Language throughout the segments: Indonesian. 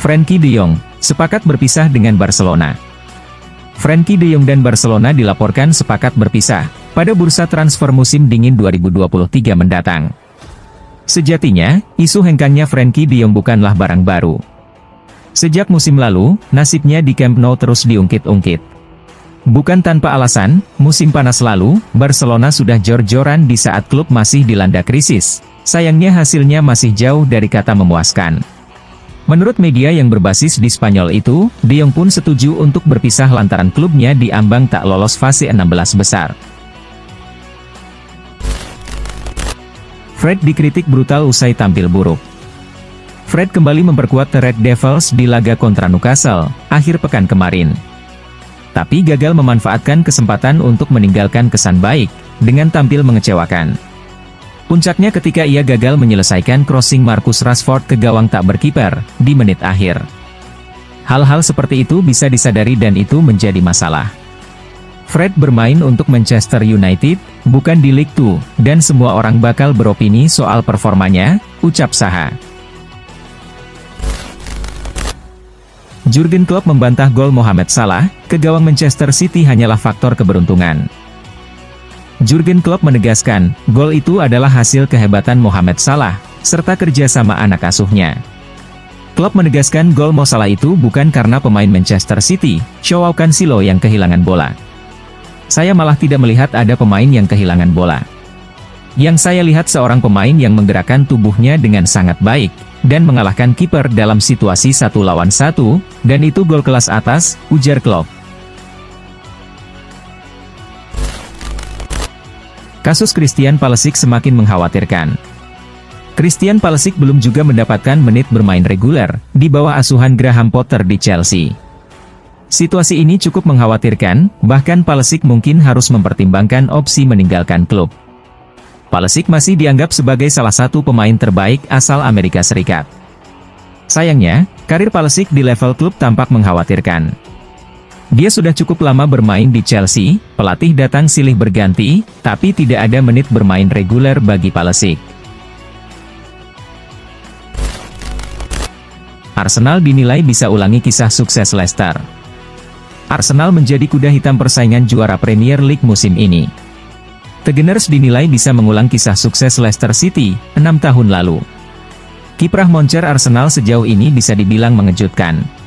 Frenkie de Jong sepakat berpisah dengan Barcelona. Frenkie de Jong dan Barcelona dilaporkan sepakat berpisah pada bursa transfer musim dingin 2023 mendatang. Sejatinya, isu hengkangnya Frenkie de Jong bukanlah barang baru. Sejak musim lalu, nasibnya di Camp Nou terus diungkit-ungkit. Bukan tanpa alasan, musim panas lalu, Barcelona sudah jor-joran di saat klub masih dilanda krisis. Sayangnya hasilnya masih jauh dari kata memuaskan. Menurut media yang berbasis di Spanyol itu, De Jong pun setuju untuk berpisah lantaran klubnya diambang tak lolos fase 16 besar. Fred dikritik brutal usai tampil buruk. Fred kembali memperkuat The Red Devils di laga kontra Newcastle akhir pekan kemarin. Tapi gagal memanfaatkan kesempatan untuk meninggalkan kesan baik dengan tampil mengecewakan. Puncaknya ketika ia gagal menyelesaikan crossing Marcus Rashford ke gawang tak berkiper di menit akhir. Hal-hal seperti itu bisa disadari dan itu menjadi masalah. Fred bermain untuk Manchester United, bukan di League 2, dan semua orang bakal beropini soal performanya, ucap Saha. Jurgen Klopp membantah gol Mohamed Salah ke gawang Manchester City hanyalah faktor keberuntungan. Jurgen Klopp menegaskan, gol itu adalah hasil kehebatan Mohamed Salah, serta kerjasama anak asuhnya. Klopp menegaskan gol Mo Salah itu bukan karena pemain Manchester City, Joao Cancelo yang kehilangan bola. Saya malah tidak melihat ada pemain yang kehilangan bola. Yang saya lihat seorang pemain yang menggerakkan tubuhnya dengan sangat baik, dan mengalahkan kiper dalam situasi 1 lawan 1, dan itu gol kelas atas, ujar Klopp. Kasus Christian Pulisic semakin mengkhawatirkan. Christian Pulisic belum juga mendapatkan menit bermain reguler di bawah asuhan Graham Potter di Chelsea. Situasi ini cukup mengkhawatirkan, bahkan Pulisic mungkin harus mempertimbangkan opsi meninggalkan klub. Pulisic masih dianggap sebagai salah satu pemain terbaik asal Amerika Serikat. Sayangnya, karir Pulisic di level klub tampak mengkhawatirkan. Dia sudah cukup lama bermain di Chelsea, pelatih datang silih berganti, tapi tidak ada menit bermain reguler bagi Pulisic. Arsenal dinilai bisa ulangi kisah sukses Leicester. Arsenal menjadi kuda hitam persaingan juara Premier League musim ini. The Gunners dinilai bisa mengulang kisah sukses Leicester City 6 tahun lalu. Kiprah moncer Arsenal sejauh ini bisa dibilang mengejutkan.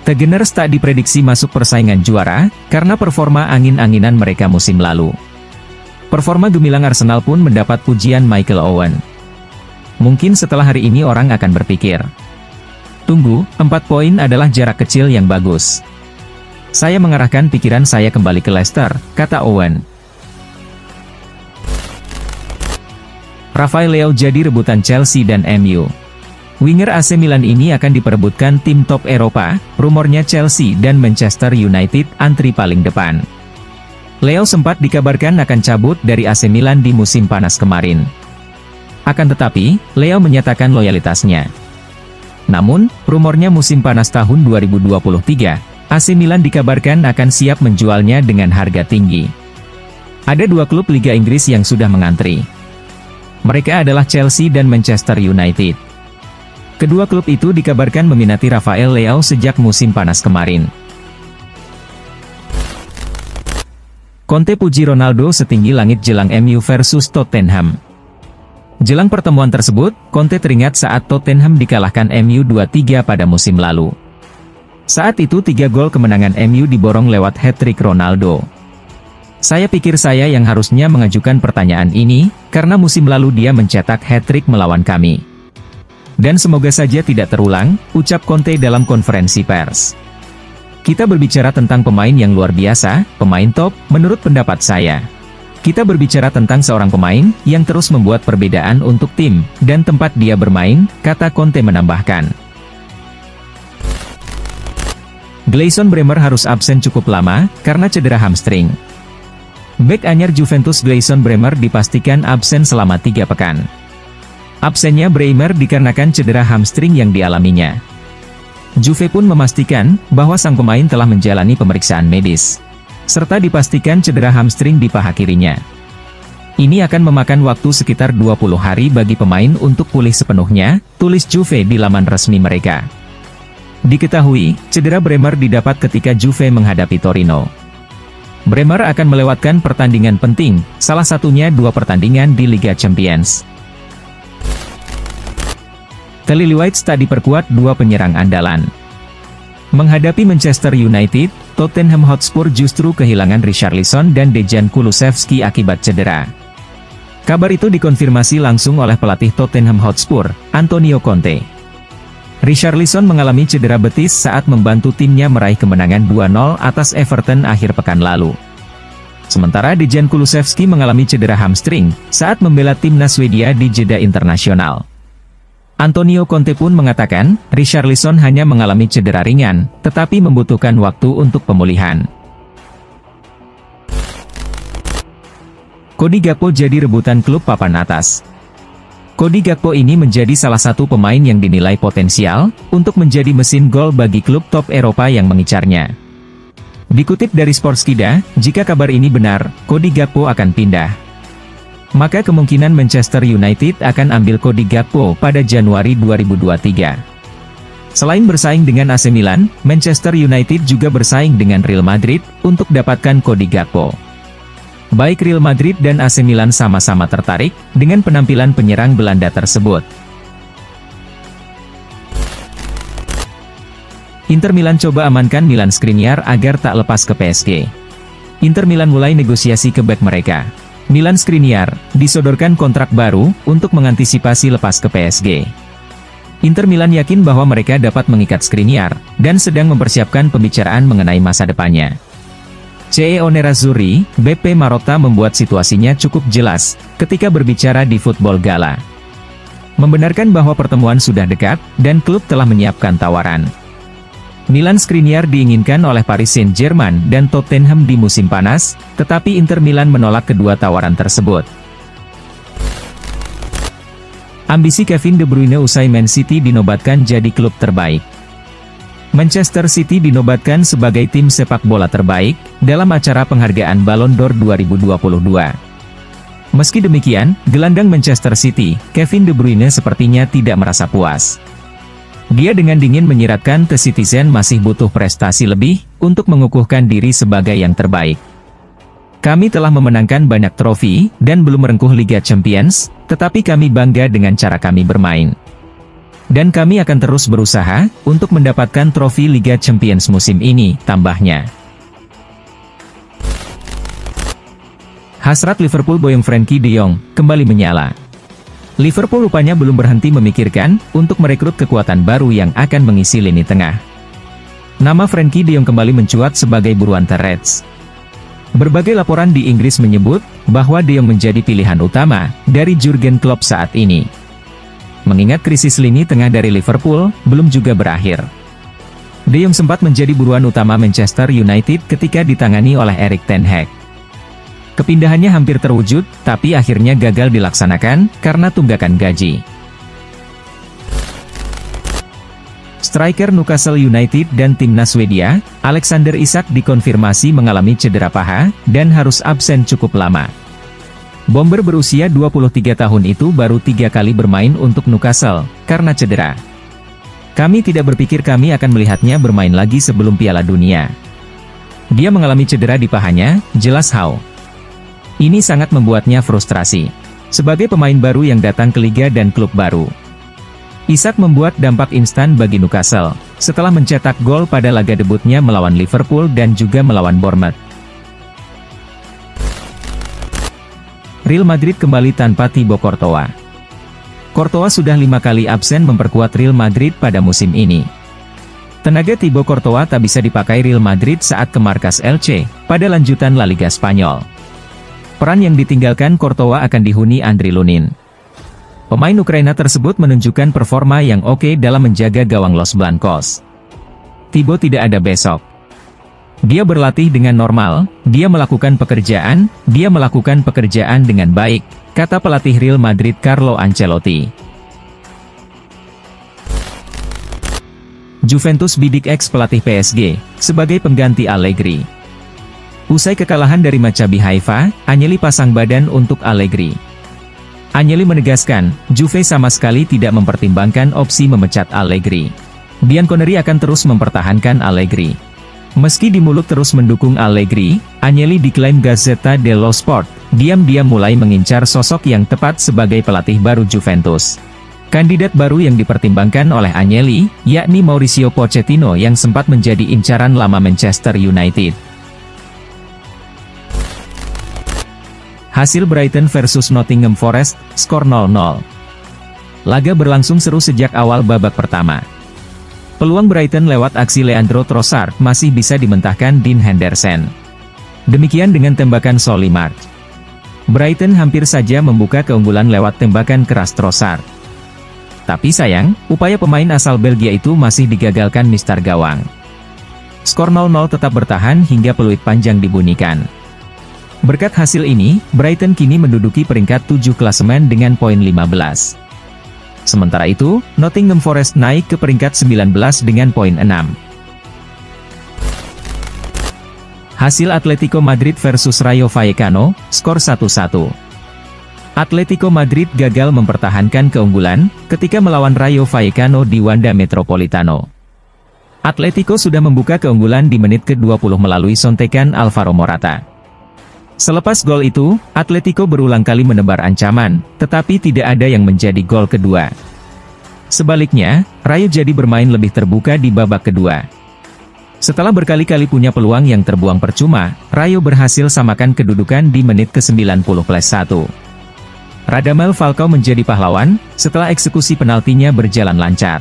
The Gunners tak diprediksi masuk persaingan juara, karena performa angin-anginan mereka musim lalu. Performa gemilang Arsenal pun mendapat pujian Michael Owen. Mungkin setelah hari ini orang akan berpikir, tunggu, 4 poin adalah jarak kecil yang bagus. Saya mengarahkan pikiran saya kembali ke Leicester, kata Owen. Rafael Leao jadi rebutan Chelsea dan MU. Winger AC Milan ini akan diperebutkan tim top Eropa, rumornya Chelsea dan Manchester United antri paling depan. Leo sempat dikabarkan akan cabut dari AC Milan di musim panas kemarin. Akan tetapi, Leo menyatakan loyalitasnya. Namun, rumornya musim panas tahun 2023, AC Milan dikabarkan akan siap menjualnya dengan harga tinggi. Ada 2 klub Liga Inggris yang sudah mengantri. Mereka adalah Chelsea dan Manchester United. Kedua klub itu dikabarkan meminati Rafael Leao sejak musim panas kemarin. Conte puji Ronaldo setinggi langit jelang MU versus Tottenham. Jelang pertemuan tersebut, Conte teringat saat Tottenham dikalahkan MU 2-3 pada musim lalu. Saat itu 3 gol kemenangan MU diborong lewat hat-trick Ronaldo. Saya pikir saya yang harusnya mengajukan pertanyaan ini, karena musim lalu dia mencetak hat-trick melawan kami. Dan semoga saja tidak terulang, ucap Conte dalam konferensi pers. Kita berbicara tentang pemain yang luar biasa, pemain top, menurut pendapat saya. Kita berbicara tentang seorang pemain, yang terus membuat perbedaan untuk tim, dan tempat dia bermain, kata Conte menambahkan. Gleison Bremer harus absen cukup lama, karena cedera hamstring. Bek anyar Juventus Gleison Bremer dipastikan absen selama 3 pekan. Absennya Bremer dikarenakan cedera hamstring yang dialaminya. Juve pun memastikan bahwa sang pemain telah menjalani pemeriksaan medis, serta dipastikan cedera hamstring di paha kirinya. Ini akan memakan waktu sekitar 20 hari bagi pemain untuk pulih sepenuhnya, tulis Juve di laman resmi mereka. Diketahui, cedera Bremer didapat ketika Juve menghadapi Torino. Bremer akan melewatkan pertandingan penting, salah satunya 2 pertandingan di Liga Champions. The Lilywhites tak diperkuat 2 penyerang andalan. Menghadapi Manchester United, Tottenham Hotspur justru kehilangan Richarlison dan Dejan Kulusevski akibat cedera. Kabar itu dikonfirmasi langsung oleh pelatih Tottenham Hotspur, Antonio Conte. Richarlison mengalami cedera betis saat membantu timnya meraih kemenangan 2-0 atas Everton akhir pekan lalu. Sementara Dejan Kulusevski mengalami cedera hamstring saat membela timnas Swedia di jeda internasional. Antonio Conte pun mengatakan, Richarlison hanya mengalami cedera ringan, tetapi membutuhkan waktu untuk pemulihan. Cody Gakpo jadi rebutan klub papan atas. Cody Gakpo ini menjadi salah satu pemain yang dinilai potensial untuk menjadi mesin gol bagi klub top Eropa yang mengincarnya. Dikutip dari Sportskida, jika kabar ini benar, Cody Gakpo akan pindah. Maka kemungkinan Manchester United akan ambil Cody Gakpo pada Januari 2023. Selain bersaing dengan AC Milan, Manchester United juga bersaing dengan Real Madrid untuk dapatkan Cody Gakpo. Baik Real Madrid dan AC Milan sama-sama tertarik dengan penampilan penyerang Belanda tersebut. Inter Milan coba amankan Milan Skriniar agar tak lepas ke PSG. Inter Milan mulai negosiasi ke bek mereka. Milan Skriniar disodorkan kontrak baru untuk mengantisipasi lepas ke PSG. Inter Milan yakin bahwa mereka dapat mengikat Skriniar dan sedang mempersiapkan pembicaraan mengenai masa depannya. CEO Nerazzurri, BP Marotta membuat situasinya cukup jelas ketika berbicara di Football Gala. Membenarkan bahwa pertemuan sudah dekat dan klub telah menyiapkan tawaran. Milan Skriniar diinginkan oleh Paris Saint-Germain dan Tottenham di musim panas, tetapi Inter Milan menolak kedua tawaran tersebut. Ambisi Kevin De Bruyne usai Man City dinobatkan jadi klub terbaik. Manchester City dinobatkan sebagai tim sepak bola terbaik dalam acara penghargaan Ballon d'Or 2022. Meski demikian, gelandang Manchester City, Kevin De Bruyne sepertinya tidak merasa puas. Dia dengan dingin menyiratkan ke Citizen masih butuh prestasi lebih untuk mengukuhkan diri sebagai yang terbaik. Kami telah memenangkan banyak trofi dan belum merengkuh Liga Champions, tetapi kami bangga dengan cara kami bermain. Dan kami akan terus berusaha untuk mendapatkan trofi Liga Champions musim ini, tambahnya. Hasrat Liverpool boyong Frenkie de Jong kembali menyala. Liverpool rupanya belum berhenti memikirkan untuk merekrut kekuatan baru yang akan mengisi lini tengah. Nama Frenkie de Jong kembali mencuat sebagai buruan The Reds. Berbagai laporan di Inggris menyebut bahwa de Jong menjadi pilihan utama dari Jurgen Klopp saat ini. Mengingat krisis lini tengah dari Liverpool belum juga berakhir. De Jong sempat menjadi buruan utama Manchester United ketika ditangani oleh Erik ten Hag. Kepindahannya hampir terwujud, tapi akhirnya gagal dilaksanakan karena tunggakan gaji. Striker Newcastle United dan timnas Swedia, Alexander Isak dikonfirmasi mengalami cedera paha dan harus absen cukup lama. Bomber berusia 23 tahun itu baru 3 kali bermain untuk Newcastle, karena cedera. Kami tidak berpikir kami akan melihatnya bermain lagi sebelum Piala Dunia. Dia mengalami cedera di pahanya, jelas Howe. Ini sangat membuatnya frustrasi. Sebagai pemain baru yang datang ke liga dan klub baru. Isak membuat dampak instan bagi Newcastle, setelah mencetak gol pada laga debutnya melawan Liverpool dan juga melawan Bournemouth. Real Madrid kembali tanpa Thibaut Courtois. Courtois sudah 5 kali absen memperkuat Real Madrid pada musim ini. Tenaga Thibaut Courtois tak bisa dipakai Real Madrid saat ke markas Elche, pada lanjutan La Liga Spanyol. Peran yang ditinggalkan Courtois akan dihuni Andriy Lunin. Pemain Ukraina tersebut menunjukkan performa yang oke dalam menjaga gawang Los Blancos. Thibaut tidak ada besok. Dia berlatih dengan normal, dia melakukan pekerjaan dengan baik, kata pelatih Real Madrid Carlo Ancelotti. Juventus bidik ex-pelatih PSG, sebagai pengganti Allegri. Usai kekalahan dari Maccabi Haifa, Agnelli pasang badan untuk Allegri. Agnelli menegaskan, Juve sama sekali tidak mempertimbangkan opsi memecat Allegri. Bianconeri akan terus mempertahankan Allegri. Meski di mulut terus mendukung Allegri, Agnelli diklaim Gazzetta dello Sport, diam-diam mulai mengincar sosok yang tepat sebagai pelatih baru Juventus. Kandidat baru yang dipertimbangkan oleh Agnelli, yakni Mauricio Pochettino yang sempat menjadi incaran lama Manchester United. Hasil Brighton versus Nottingham Forest, skor 0-0. Laga berlangsung seru sejak awal babak pertama. Peluang Brighton lewat aksi Leandro Trossard masih bisa dimentahkan Dean Henderson. Demikian dengan tembakan Solly March. Brighton hampir saja membuka keunggulan lewat tembakan keras Trossard. Tapi sayang, upaya pemain asal Belgia itu masih digagalkan Mister Gawang. Skor 0-0 tetap bertahan hingga peluit panjang dibunyikan. Berkat hasil ini, Brighton kini menduduki peringkat 7 klasemen dengan poin 15. Sementara itu, Nottingham Forest naik ke peringkat 19 dengan poin 6. Hasil Atletico Madrid versus Rayo Vallecano, skor 1-1. Atletico Madrid gagal mempertahankan keunggulan ketika melawan Rayo Vallecano di Wanda Metropolitano. Atletico sudah membuka keunggulan di menit ke-20 melalui sontekan Alvaro Morata. Selepas gol itu, Atletico berulang kali menebar ancaman, tetapi tidak ada yang menjadi gol kedua. Sebaliknya, Rayo jadi bermain lebih terbuka di babak kedua. Setelah berkali-kali punya peluang yang terbuang percuma, Rayo berhasil samakan kedudukan di menit ke-90+1. Radamel Falcao menjadi pahlawan, setelah eksekusi penaltinya berjalan lancar.